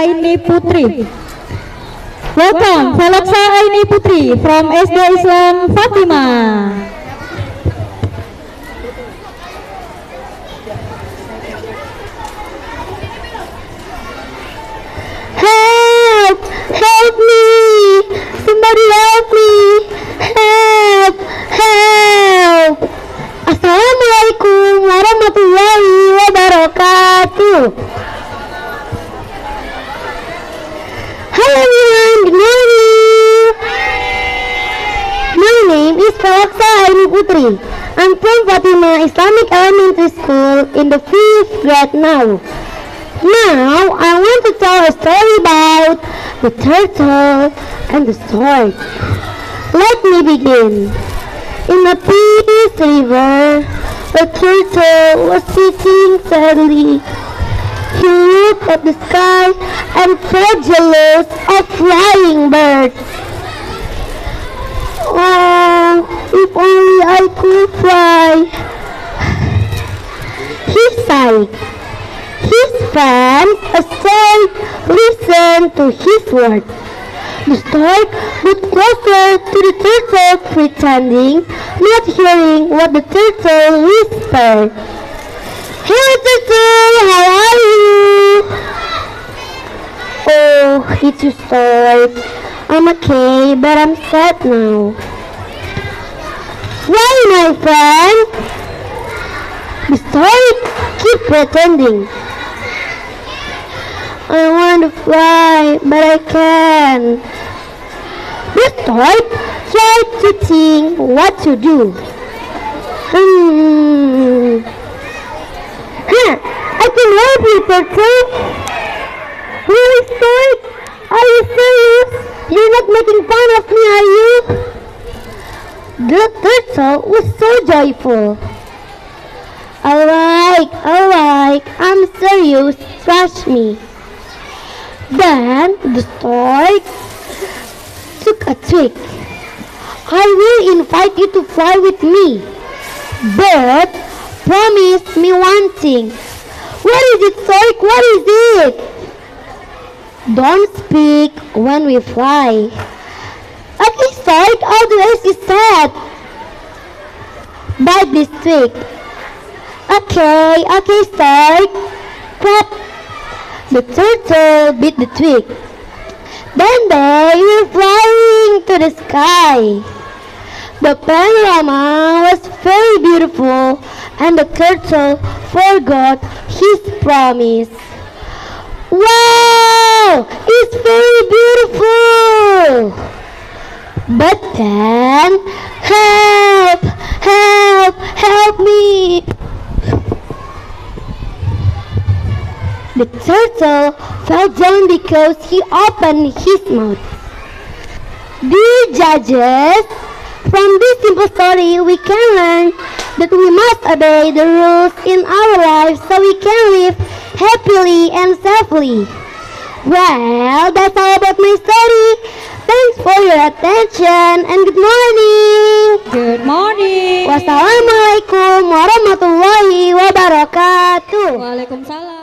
Aini Putri. Welcome, Veloxa Aini Putri from SD Islam Fathimah. Help! Help me! Somebody help me! Help! Help! Assalamualaikum warahmatullahi wabarakatuh. Hello everyone, good morning. My name is Veloxa Aini Putri. I'm from Fathimah Islamic Elementary School in the 5th grade now. Now, I want to tell a story about the turtle and the stork. Let me begin. In a peace river, a turtle was sitting sadly. He looked at the sky and felt jealous of flying birds. Oh, if only I could fly, he sighed. His friend, a stork, listened to his words. The stork moved closer to the turtle, pretending not hearing what the turtle whispered. "Hello, turtle, how are you?" "Oh, it's you, stork. I'm okay, but I'm sad now." "Why, my friend?" The stork kept pretending. "I want to fly, but I can't." The stork tried to think what to do. I can help you, turtle." "Really, stork? Are you serious? You're not making fun of me, are you?" The turtle was so joyful. Alright, I'm serious, trust me." Then the stork took a trick. "I will invite you to fly with me, but promise me one thing." "What is it, stork? What is it?" "Don't speak when we fly." "Okay, stork, I'll do as you said." "Bite this trick." Okay, stork. But the turtle bit the twig. Then they were flying to the sky. The panorama was very beautiful, and the turtle forgot his promise. "Wow! It's very beautiful!" But then, help me! The turtle fell down because he opened his mouth. Dear judges, from this simple story we can learn that we must obey the rules in our lives so we can live happily and safely. Well, that's all about my story. Thanks for your attention and good morning. Good morning. Wassalamualaikum warahmatullahi wabarakatuh. Waalaikumsalam.